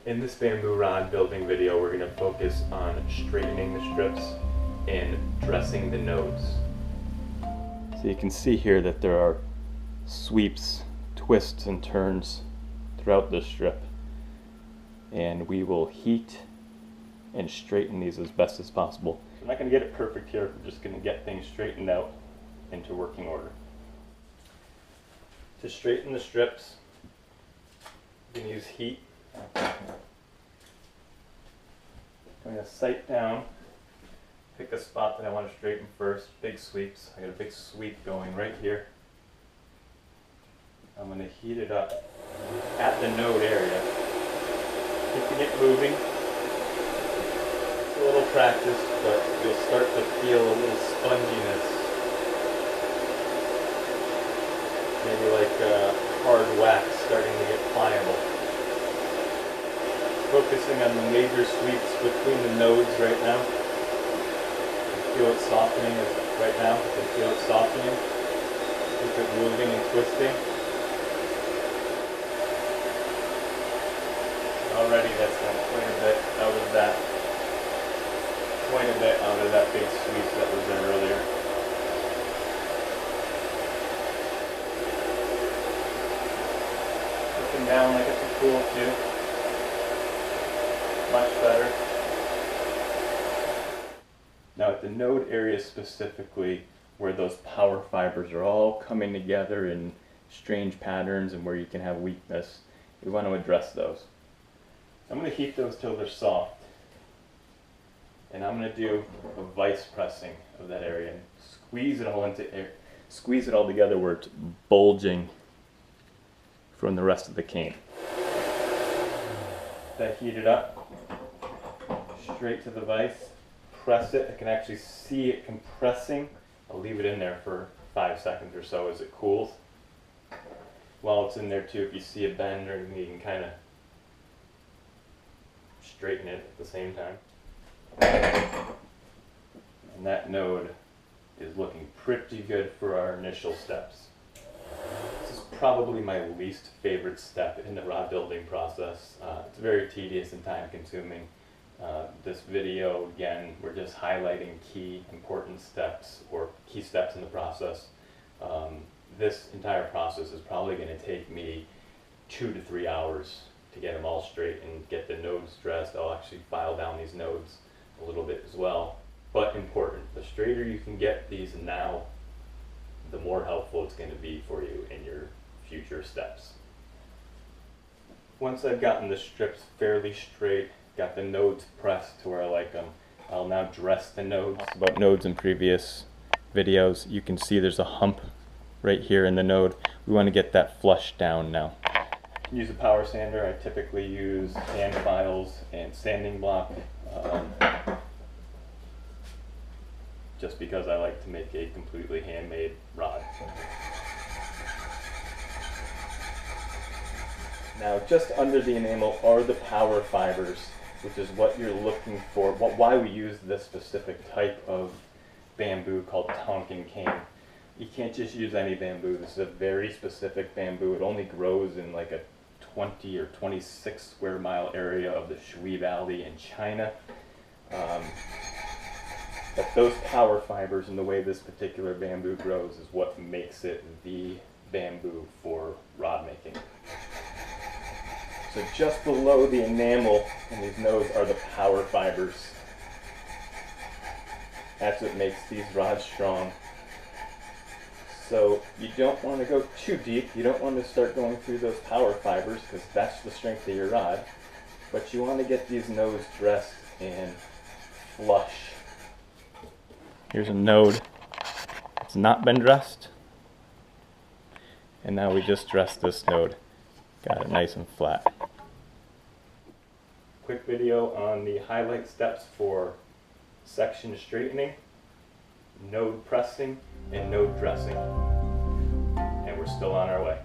In this bamboo rod building video, we're going to focus on straightening the strips and dressing the nodes. So you can see here that there are sweeps, twists, and turns throughout the strip. And we will heat and straighten these as best as possible. I'm not going to get it perfect here, we're just going to get things straightened out into working order. To straighten the strips, you can use heat. I'm going to sight down, pick a spot that I want to straighten first, big sweeps. I got a big sweep going right here. I'm going to heat it up at the node area, keeping it moving. It's a little practice, but you'll start to feel a little sponginess. Maybe like hard wax starting to get pliable. Focusing on the major sweeps between the nodes right now. You can feel it softening right now. You can feel it softening. Keep it moving and twisting. Already that's got quite a bit out of that. Quite a bit out of that big sweep that was there earlier. Looking down like it's a pool too. Much better. Now at the node area specifically, where those power fibers are all coming together in strange patterns and where you can have weakness, we want to address those. I'm going to heat those till they're soft. And I'm going to do a vice pressing of that area and squeeze it all into air. Squeeze it all together where it's bulging from the rest of the cane. That heat it up. Straight to the vise, press it. I can actually see it compressing. I'll leave it in there for 5 seconds or so as it cools. While it's in there too, if you see a bend or anything, you can kind of straighten it at the same time. And that node is looking pretty good for our initial steps. This is probably my least favorite step in the rod building process. It's very tedious and time consuming. This video, again, we're just highlighting key important steps or key steps in the process. This entire process is probably going to take me 2 to 3 hours to get them all straight and get the nodes dressed. I'll actually file down these nodes a little bit as well. But important, the straighter you can get these now, the more helpful it's going to be for you in your future steps. Once I've gotten the strips fairly straight, got the nodes pressed to where I like them, I'll now dress the nodes. About nodes in previous videos, you can see there's a hump right here in the node. We want to get that flush down now. Use a power sander. I typically use hand files and sanding block, just because I like to make a completely handmade rod. Now just under the enamel are the power fibers, which is what you're looking for, why we use this specific type of bamboo called Tonkin cane. You can't just use any bamboo. This is a very specific bamboo. It only grows in like a 20 or 26 square mile area of the Shui Valley in China. But those power fibers and the way this particular bamboo grows is what makes it the bamboo for rod making. So just below the enamel in these nodes are the power fibers. That's what makes these rods strong. So you don't want to go too deep. You don't want to start going through those power fibers because that's the strength of your rod. But you want to get these nodes dressed and flush. Here's a node. It's not been dressed. And now we just dressed this node. Got it nice and flat. Quick video on the highlight steps for section straightening, node pressing, and node dressing. And we're still on our way.